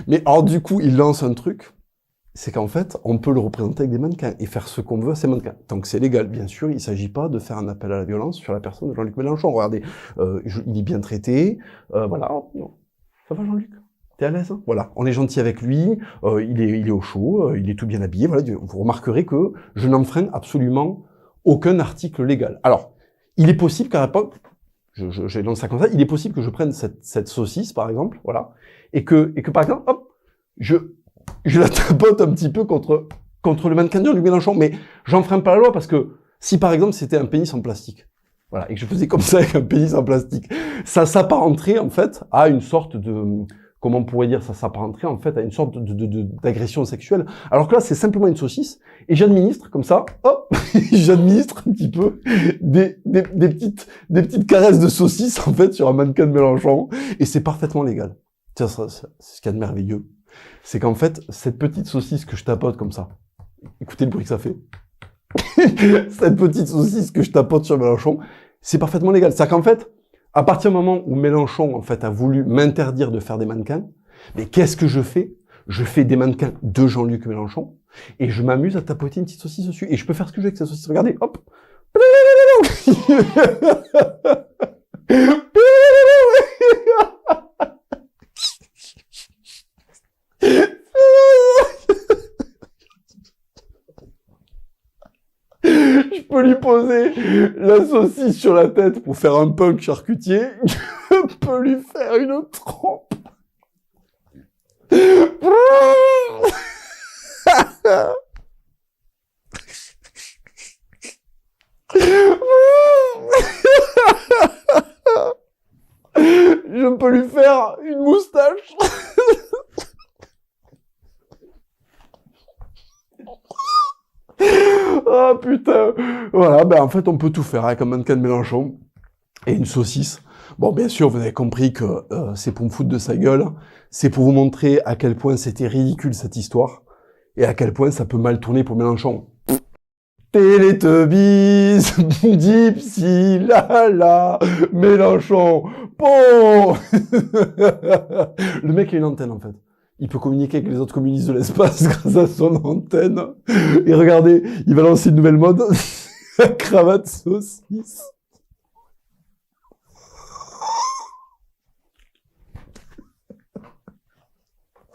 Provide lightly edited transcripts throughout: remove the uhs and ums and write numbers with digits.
Mais alors du coup, il lance un truc, c'est qu'en fait, on peut le représenter avec des mannequins et faire ce qu'on veut à ces mannequins. Tant que c'est légal, bien sûr, il ne s'agit pas de faire un appel à la violence sur la personne de Jean-Luc Mélenchon. Regardez, il est bien traité, voilà. Non. Ça va Jean-Luc? T'es à l'aise? Voilà, on est gentil avec lui, il est au chaud, il est tout bien habillé, voilà. Vous remarquerez que je n'enfreins absolument aucun article légal. Alors, il est possible qu'à l'époque, je lance ça comme ça, il est possible que je prenne cette saucisse, par exemple, voilà, et que par exemple, hop, je la tapote un petit peu contre le mannequin du Mélenchon, mais j'enfreins pas la loi parce que si par exemple c'était un pénis en plastique, voilà, et que je faisais comme ça avec un pénis en plastique, ça s'apparenterait en fait à une sorte de, comment on pourrait dire, ça s'apparenterait en fait à une sorte d'agression sexuelle. Alors que là, c'est simplement une saucisse, et j'administre comme ça, hop, j'administre un petit peu des petites caresses de saucisse en fait sur un mannequin de Mélenchon, et c'est parfaitement légal. C'est ce qu'il y a de merveilleux. C'est qu'en fait, cette petite saucisse que je tapote comme ça, écoutez le bruit que ça fait. Cette petite saucisse que je tapote sur Mélenchon, c'est parfaitement légal. C'est-à-dire qu'en fait, à partir du moment où Mélenchon, en fait, a voulu m'interdire de faire des mannequins, mais qu'est-ce que je fais? Je fais des mannequins de Jean-Luc Mélenchon, et je m'amuse à tapoter une petite saucisse dessus. Et je peux faire ce que je veux avec cette saucisse. Regardez, hop. Je peux lui poser la saucisse sur la tête pour faire un punk charcutier. Je peux lui faire une trempe. Je peux lui faire une moustache. Ah putain. Voilà, ben en fait on peut tout faire avec un mannequin de Mélenchon et une saucisse. Bon, bien sûr, vous avez compris que c'est pour me foutre de sa gueule. C'est pour vous montrer à quel point c'était ridicule cette histoire et à quel point ça peut mal tourner pour Mélenchon. Télétubbies, Dipsy, la, Mélenchon, bon. Le mec a une antenne en fait. Il peut communiquer avec les autres communistes de l'espace grâce à son antenne. Et regardez, il va lancer une nouvelle mode. La cravate saucisse.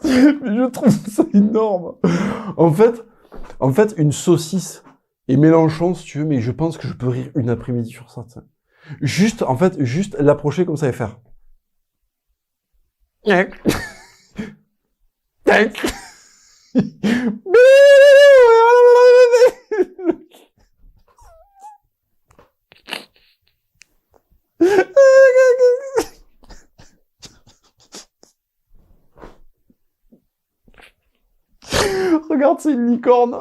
Mais je trouve ça énorme. En fait, une saucisse et Mélenchon, si tu veux, mais je pense que je peux rire une après-midi sur ça. T'sais. Juste l'approcher comme ça et faire. Regarde, c'est une licorne.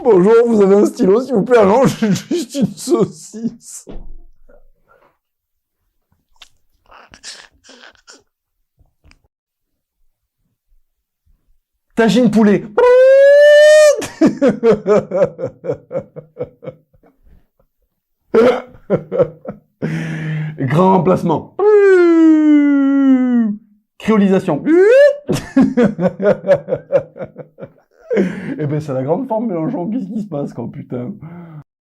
Bonjour, vous avez un stylo, s'il vous plaît? Ah non, j'ai juste une saucisse. Tagine poulet. Grand emplacement. Créolisation. Eh ben, c'est la grande forme Mélenchon. Qu'est-ce qui se passe, quoi, putain?